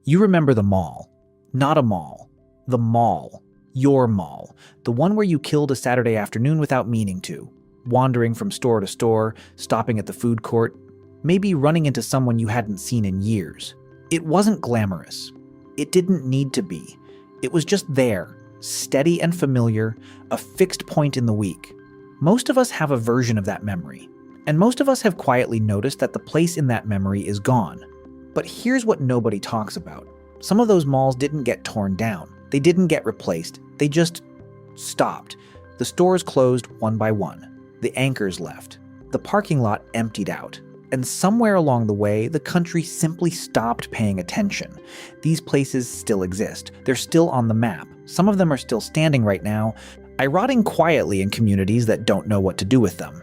You remember the mall. Not a mall. The mall. Your mall. The one where you killed a Saturday afternoon without meaning to. Wandering from store to store, stopping at the food court, maybe running into someone you hadn't seen in years. It wasn't glamorous. It didn't need to be. It was just there, steady and familiar, a fixed point in the week. Most of us have a version of that memory, and most of us have quietly noticed that the place in that memory is gone. But here's what nobody talks about. Some of those malls didn't get torn down. They didn't get replaced. They just stopped. The stores closed one by one. The anchors left. The parking lot emptied out. And somewhere along the way, the country simply stopped paying attention. These places still exist. They're still on the map. Some of them are still standing right now, rotting quietly in communities that don't know what to do with them.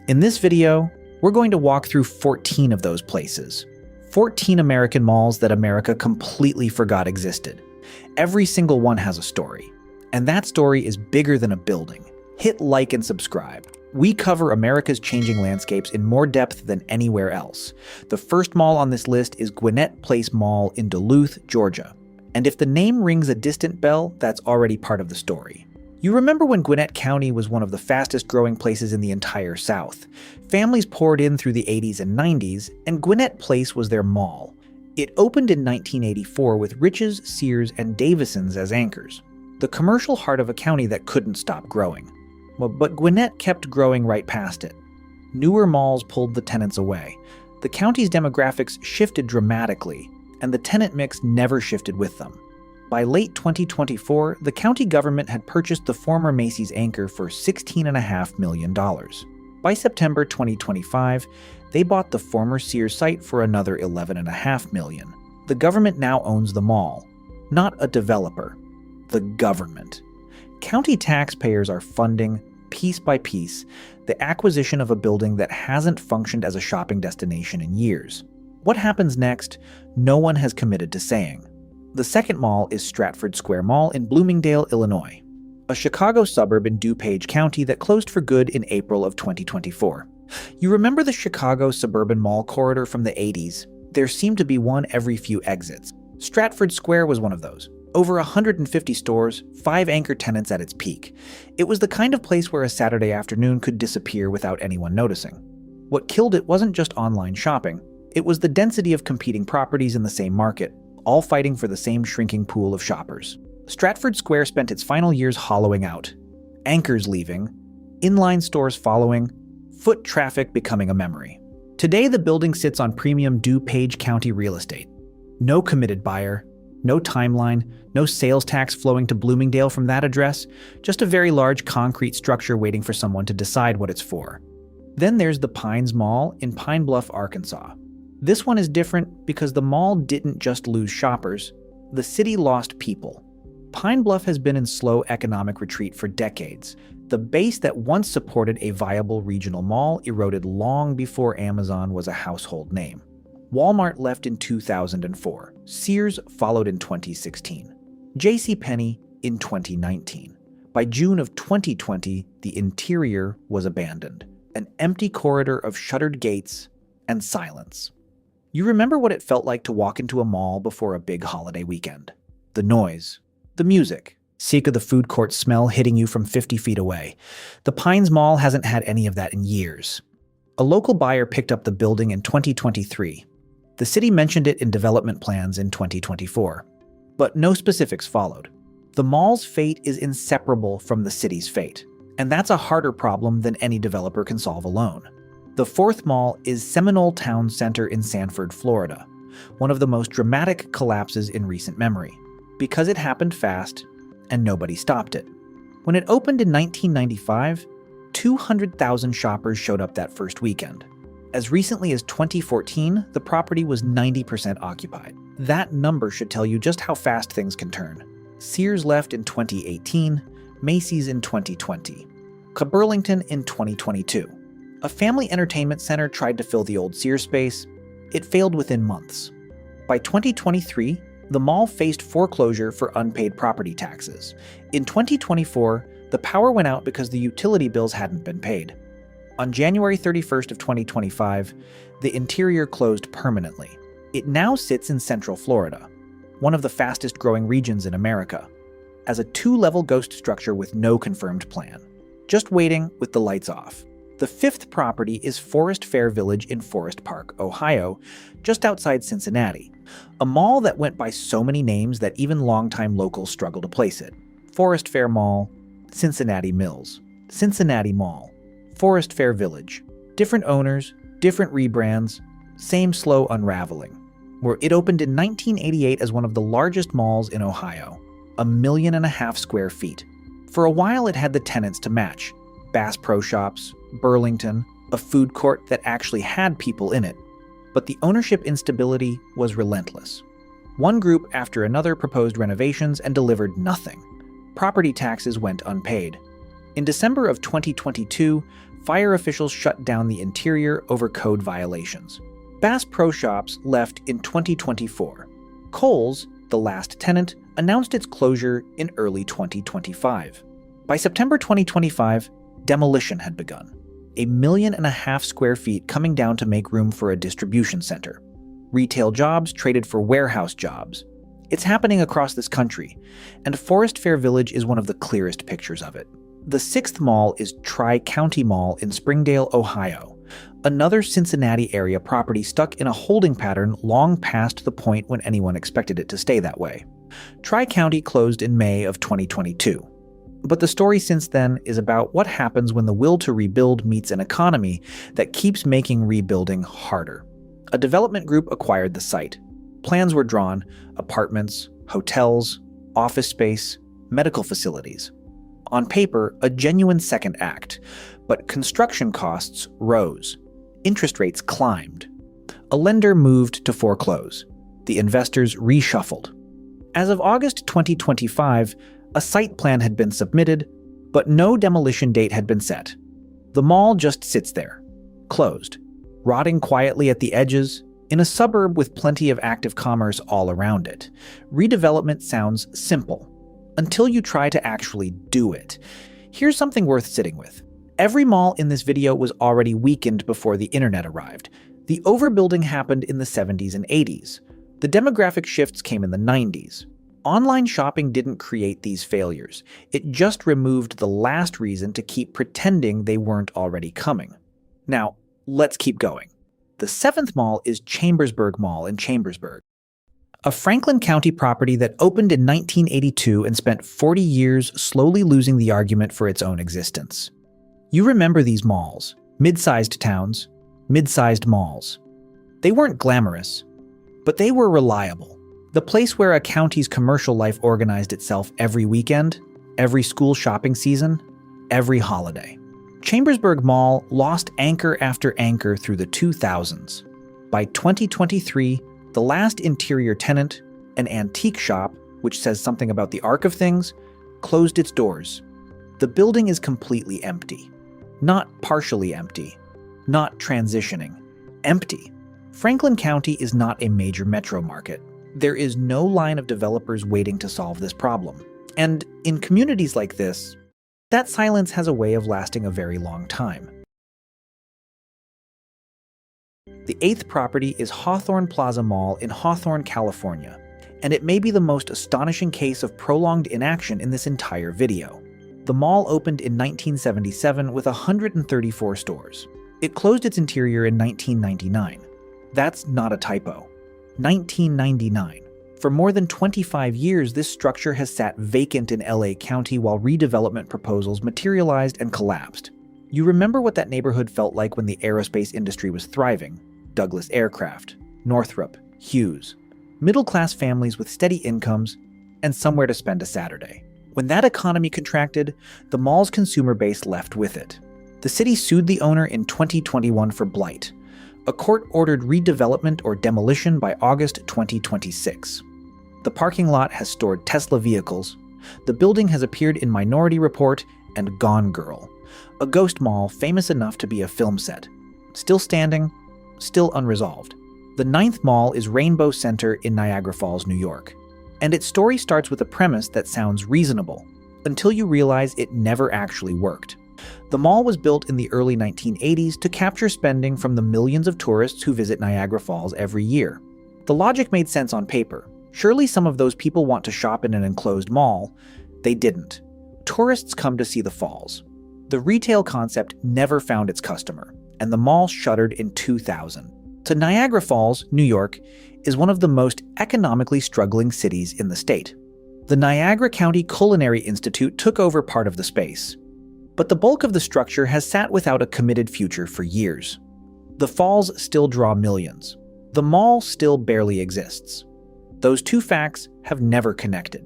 In this video, we're going to walk through 14 of those places. 14 American malls that America completely forgot existed. Every single one has a story. And that story is bigger than a building. Hit like and subscribe. We cover America's changing landscapes in more depth than anywhere else. The first mall on this list is Gwinnett Place Mall in Duluth, Georgia. And if the name rings a distant bell, that's already part of the story. You remember when Gwinnett County was one of the fastest growing places in the entire South. Families poured in through the 80s and 90s, and Gwinnett Place was their mall. It opened in 1984 with Rich's, Sears, and Davison's as anchors. The commercial heart of a county that couldn't stop growing. But Gwinnett kept growing right past it. Newer malls pulled the tenants away. The county's demographics shifted dramatically, and the tenant mix never shifted with them. By late 2024, the county government had purchased the former Macy's anchor for $16.5 million. By September 2025, they bought the former Sears site for another $11.5 million. The government now owns the mall. Not a developer. The government. County taxpayers are funding, piece by piece, the acquisition of a building that hasn't functioned as a shopping destination in years. What happens next? No one has committed to saying. The second mall is Stratford Square Mall in Bloomingdale, Illinois, a Chicago suburb in DuPage County that closed for good in April of 2024. You remember the Chicago suburban mall corridor from the 80s? There seemed to be one every few exits. Stratford Square was one of those. Over 150 stores, 5 anchor tenants at its peak. It was the kind of place where a Saturday afternoon could disappear without anyone noticing. What killed it wasn't just online shopping. It was the density of competing properties in the same market, all fighting for the same shrinking pool of shoppers. Stratford Square spent its final years hollowing out. Anchors leaving, inline stores following, foot traffic becoming a memory. Today, the building sits on premium DuPage County real estate. No committed buyer, no timeline, no sales tax flowing to Bloomingdale from that address, just a very large concrete structure waiting for someone to decide what it's for. Then there's the Pines Mall in Pine Bluff, Arkansas. This one is different because the mall didn't just lose shoppers, the city lost people. Pine Bluff has been in slow economic retreat for decades. The base that once supported a viable regional mall eroded long before Amazon was a household name. Walmart left in 2004. Sears followed in 2016. JCPenney in 2019. By June of 2020, the interior was abandoned. An empty corridor of shuttered gates and silence. You remember what it felt like to walk into a mall before a big holiday weekend. The noise, the music, seek of the food court smell hitting you from 50 feet away. The Pines Mall hasn't had any of that in years. A local buyer picked up the building in 2023. The city mentioned it in development plans in 2024, but no specifics followed. The mall's fate is inseparable from the city's fate, and that's a harder problem than any developer can solve alone. The fourth mall is Seminole Town Center in Sanford, Florida, one of the most dramatic collapses in recent memory, because it happened fast and nobody stopped it. When it opened in 1995, 200,000 shoppers showed up that first weekend. As recently as 2014, the property was 90% occupied. That number should tell you just how fast things can turn. Sears left in 2018, Macy's in 2020, Burlington in 2022. A family entertainment center tried to fill the old Sears space. It failed within months. By 2023, the mall faced foreclosure for unpaid property taxes. In 2024, the power went out because the utility bills hadn't been paid. On January 31st of 2025, the interior closed permanently. It now sits in Central Florida. one of the fastest growing regions in America, as a 2-level ghost structure with no confirmed plan, just waiting with the lights off. The 5th property is Forest Fair Village in Forest Park, Ohio, just outside Cincinnati, a mall that went by so many names that even longtime locals struggle to place it. Forest Fair Mall, Cincinnati Mills, Cincinnati Mall, Forest Fair Village. Different owners, different rebrands, same slow unraveling. Where it opened in 1988 as one of the largest malls in Ohio, 1.5 million square feet. For a while it had the tenants to match: Bass Pro Shops, Burlington, a food court that actually had people in it. But the ownership instability was relentless. One group after another proposed renovations and delivered nothing. Property taxes went unpaid. In December of 2022, fire officials shut down the interior over code violations. Bass Pro Shops left in 2024. Kohl's, the last tenant, announced its closure in early 2025. By September 2025, demolition had begun. 1.5 million square feet coming down to make room for a distribution center. Retail jobs traded for warehouse jobs. It's happening across this country, and Forest Fair Village is one of the clearest pictures of it. The 6th mall is Tri-County Mall in Springdale, Ohio, another Cincinnati area property stuck in a holding pattern long past the point when anyone expected it to stay that way. Tri-County closed in May of 2022. But the story since then is about what happens when the will to rebuild meets an economy that keeps making rebuilding harder. A development group acquired the site. Plans were drawn: apartments, hotels, office space, medical facilities. On paper, a genuine second act, but construction costs rose. Interest rates climbed. A lender moved to foreclose. The investors reshuffled. As of August 2025, a site plan had been submitted, but no demolition date had been set. The mall just sits there, closed, rotting quietly at the edges, in a suburb with plenty of active commerce all around it. Redevelopment sounds simple, until you try to actually do it. Here's something worth sitting with. Every mall in this video was already weakened before the internet arrived. The overbuilding happened in the 70s and 80s. The demographic shifts came in the 90s. Online shopping didn't create these failures. It just removed the last reason to keep pretending they weren't already coming. Now, let's keep going. The 7th mall is Chambersburg Mall in Chambersburg, a Franklin County property that opened in 1982 and spent 40 years slowly losing the argument for its own existence. You remember these malls, mid-sized towns, mid-sized malls. They weren't glamorous, but they were reliable. The place where a county's commercial life organized itself every weekend, every school shopping season, every holiday. Chambersburg Mall lost anchor after anchor through the 2000s. By 2023, the last interior tenant, an antique shop, which says something about the arc of things, closed its doors. The building is completely empty. Not partially empty. Not transitioning. Empty. Franklin County is not a major metro market. There is no line of developers waiting to solve this problem. And in communities like this, that silence has a way of lasting a very long time. The 8th property is Hawthorne Plaza Mall in Hawthorne, California, and it may be the most astonishing case of prolonged inaction in this entire video. The mall opened in 1977 with 134 stores. It closed its interior in 1999. That's not a typo. 1999. For more than 25 years, this structure has sat vacant in LA County while redevelopment proposals materialized and collapsed. You remember what that neighborhood felt like when the aerospace industry was thriving. Douglas Aircraft, Northrop, Hughes. Middle-class families with steady incomes and somewhere to spend a Saturday. When that economy contracted, the mall's consumer base left with it. The city sued the owner in 2021 for blight. A court ordered redevelopment or demolition by August 2026. The parking lot has stored Tesla vehicles. The building has appeared in Minority Report and Gone Girl, a ghost mall famous enough to be a film set. Still standing, still unresolved. The 9th mall is Rainbow Center in Niagara Falls, New York. And its story starts with a premise that sounds reasonable, until you realize it never actually worked. The mall was built in the early 1980s to capture spending from the millions of tourists who visit Niagara Falls every year. The logic made sense on paper. Surely some of those people want to shop in an enclosed mall. They didn't. Tourists come to see the falls. The retail concept never found its customer, and the mall shuttered in 2000. So Niagara Falls, New York, is one of the most economically struggling cities in the state. The Niagara County Culinary Institute took over part of the space, but the bulk of the structure has sat without a committed future for years. The falls still draw millions. The mall still barely exists. Those two facts have never connected.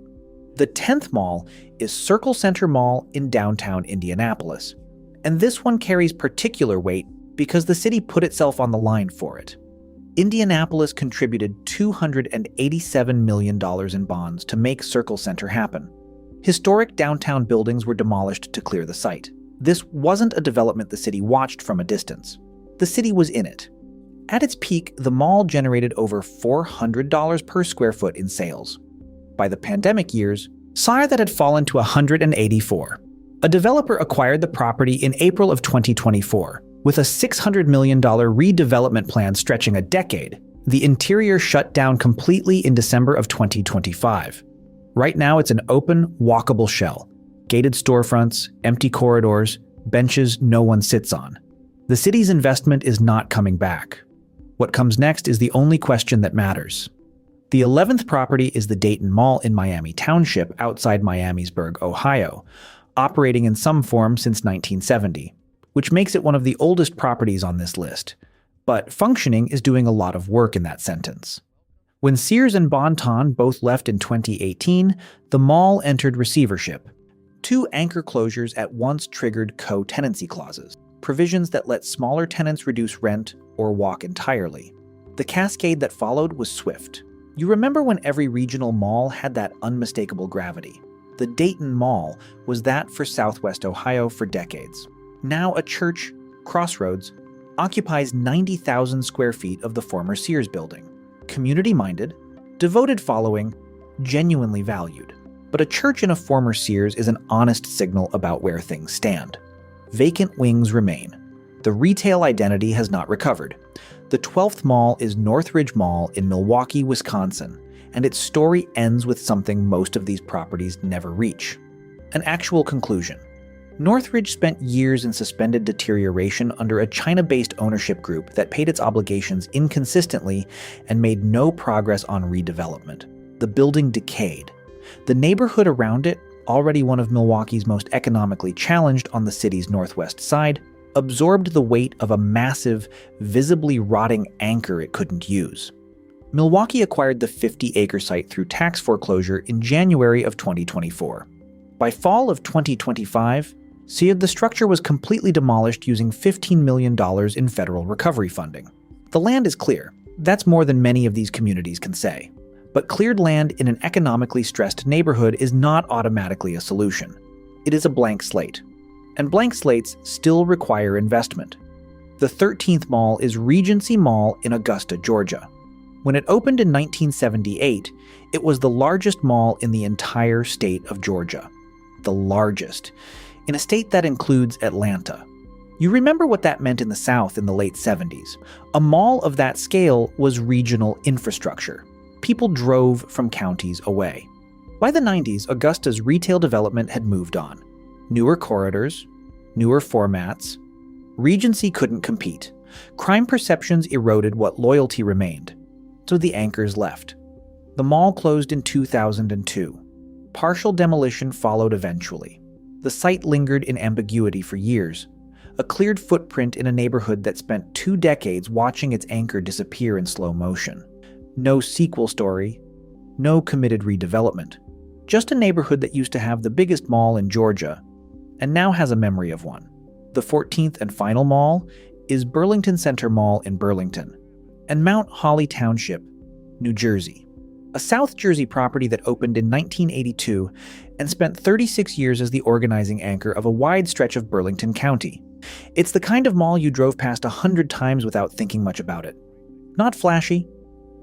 The 10th mall is Circle Center Mall in downtown Indianapolis, and this one carries particular weight because the city put itself on the line for it. Indianapolis contributed $287 million in bonds to make Circle Center happen. Historic downtown buildings were demolished to clear the site. This wasn't a development the city watched from a distance. The city was in it. At its peak, the mall generated over $400 per square foot in sales. By the pandemic years, saw that had fallen to $184. A developer acquired the property in April of 2024. With a $600 million redevelopment plan stretching a decade, the interior shut down completely in December of 2025. Right now, it's an open, walkable shell. Gated storefronts, empty corridors, benches no one sits on. The city's investment is not coming back. What comes next is the only question that matters. The 11th property is the Dayton Mall in Miami Township outside Miamisburg, Ohio, operating in some form since 1970. Which makes it one of the oldest properties on this list, but functioning is doing a lot of work in that sentence. When Sears and Bon-Ton both left in 2018, the mall entered receivership. 2 anchor closures at once triggered co-tenancy clauses, provisions that let smaller tenants reduce rent or walk entirely. The cascade that followed was swift. You remember when every regional mall had that unmistakable gravity? The Dayton Mall was that for Southwest Ohio for decades. Now a church, Crossroads, occupies 90,000 square feet of the former Sears building. Community-minded, devoted following, genuinely valued. But a church in a former Sears is an honest signal about where things stand. Vacant wings remain. The retail identity has not recovered. The 12th mall is Northridge Mall in Milwaukee, Wisconsin, and its story ends with something most of these properties never reach: an actual conclusion. Northridge spent years in suspended deterioration under a China-based ownership group that paid its obligations inconsistently and made no progress on redevelopment. The building decayed. The neighborhood around it, already one of Milwaukee's most economically challenged on the city's northwest side, absorbed the weight of a massive, visibly rotting anchor it couldn't use. Milwaukee acquired the 50-acre site through tax foreclosure in January of 2024. By fall of 2025, the structure was completely demolished using $15 million in federal recovery funding. The land is clear. That's more than many of these communities can say. But cleared land in an economically stressed neighborhood is not automatically a solution. It is a blank slate. And blank slates still require investment. The 13th mall is Regency Mall in Augusta, Georgia. When it opened in 1978, it was the largest mall in the entire state of Georgia. The largest, in a state that includes Atlanta. You remember what that meant in the South in the late 70s. A mall of that scale was regional infrastructure. People drove from counties away. By the 90s, Augusta's retail development had moved on. Newer corridors, newer formats. Regency couldn't compete. Crime perceptions eroded what loyalty remained. So the anchors left. The mall closed in 2002. Partial demolition followed eventually. The site lingered in ambiguity for years, a cleared footprint in a neighborhood that spent 2 decades watching its anchor disappear in slow motion. No sequel story, no committed redevelopment. Just a neighborhood that used to have the biggest mall in Georgia, and now has a memory of one. The 14th and final mall is Burlington Center Mall in Burlington, and Mount Holly Township, New Jersey. A South Jersey property that opened in 1982 and spent 36 years as the organizing anchor of a wide stretch of Burlington County. It's the kind of mall you drove past 100 times without thinking much about it. Not flashy,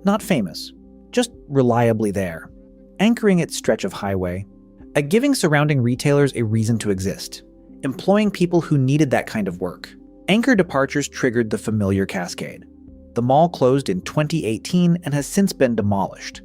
not famous, just reliably there, anchoring its stretch of highway, giving surrounding retailers a reason to exist, employing people who needed that kind of work. Anchor departures triggered the familiar cascade. The mall closed in 2018 and has since been demolished.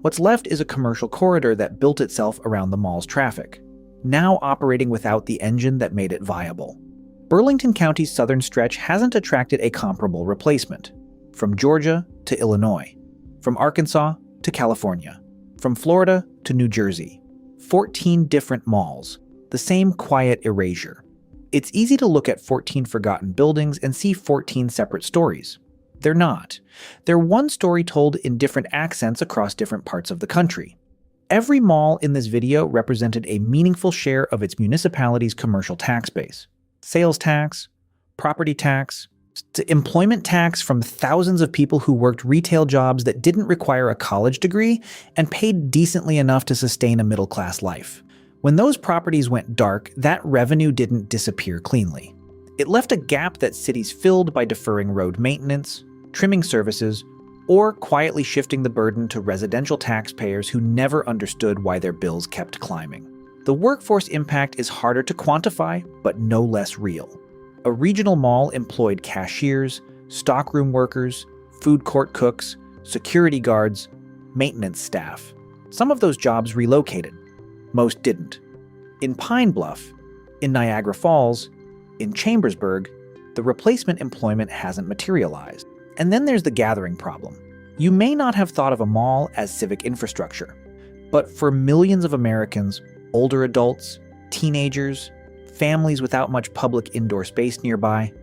What's left is a commercial corridor that built itself around the mall's traffic, now operating without the engine that made it viable. Burlington County's southern stretch hasn't attracted a comparable replacement. From Georgia to Illinois, from Arkansas to California, from Florida to New Jersey. 14 different malls, the same quiet erasure. It's easy to look at 14 forgotten buildings and see 14 separate stories. They're not. They're one story told in different accents across different parts of the country. Every mall in this video represented a meaningful share of its municipality's commercial tax base. Sales tax, property tax, employment tax from thousands of people who worked retail jobs that didn't require a college degree and paid decently enough to sustain a middle-class life. When those properties went dark, that revenue didn't disappear cleanly. It left a gap that cities filled by deferring road maintenance, trimming services, or quietly shifting the burden to residential taxpayers who never understood why their bills kept climbing. The workforce impact is harder to quantify, but no less real. A regional mall employed cashiers, stockroom workers, food court cooks, security guards, maintenance staff. Some of those jobs relocated. Most didn't. In Pine Bluff, in Niagara Falls, in Chambersburg, the replacement employment hasn't materialized. And then there's the gathering problem. You may not have thought of a mall as civic infrastructure, but for millions of Americans, older adults, teenagers, families without much public indoor space nearby,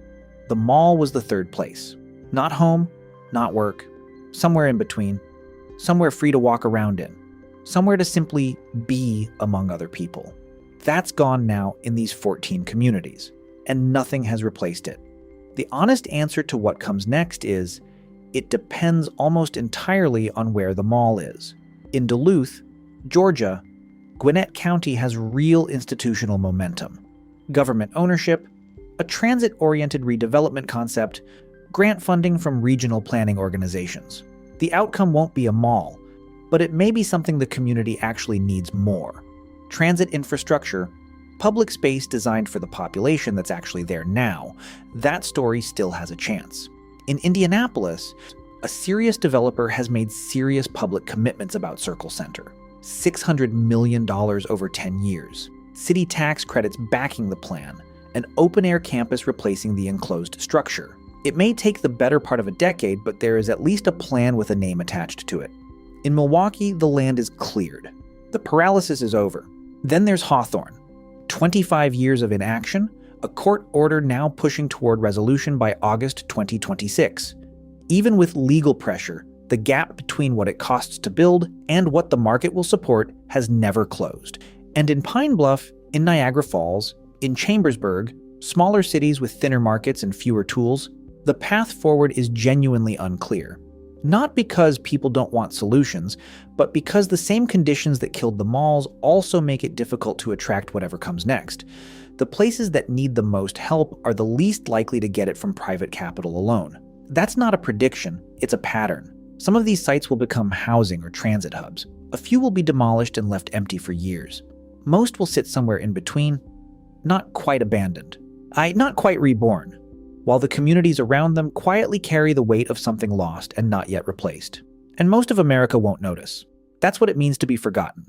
the mall was the third place. Not home, not work, somewhere in between, somewhere free to walk around in, somewhere to simply be among other people. That's gone now in these 14 communities, and nothing has replaced it. The honest answer to what comes next is, it depends almost entirely on where the mall is. In Duluth, Georgia, Gwinnett County has real institutional momentum. Government ownership, a transit-oriented redevelopment concept, grant funding from regional planning organizations. The outcome won't be a mall, but it may be something the community actually needs more. Transit infrastructure, public space designed for the population that's actually there now. That story still has a chance. In Indianapolis, a serious developer has made serious public commitments about Circle Center. $600 million over 10 years. City tax credits backing the plan. An open-air campus replacing the enclosed structure. It may take the better part of a decade, but there is at least a plan with a name attached to it. In Milwaukee, the land is cleared. The paralysis is over. Then there's Hawthorne. 25 years of inaction, a court order now pushing toward resolution by August 2026. Even with legal pressure, the gap between what it costs to build and what the market will support has never closed. And in Pine Bluff, in Niagara Falls, in Chambersburg, smaller cities with thinner markets and fewer tools, the path forward is genuinely unclear. Not because people don't want solutions, but because the same conditions that killed the malls also make it difficult to attract whatever comes next. The places that need the most help are the least likely to get it from private capital alone. That's not a prediction, it's a pattern. Some of these sites will become housing or transit hubs. A few will be demolished and left empty for years. Most will sit somewhere in between, not quite abandoned, not quite reborn, while the communities around them quietly carry the weight of something lost and not yet replaced. And most of America won't notice. That's what it means to be forgotten.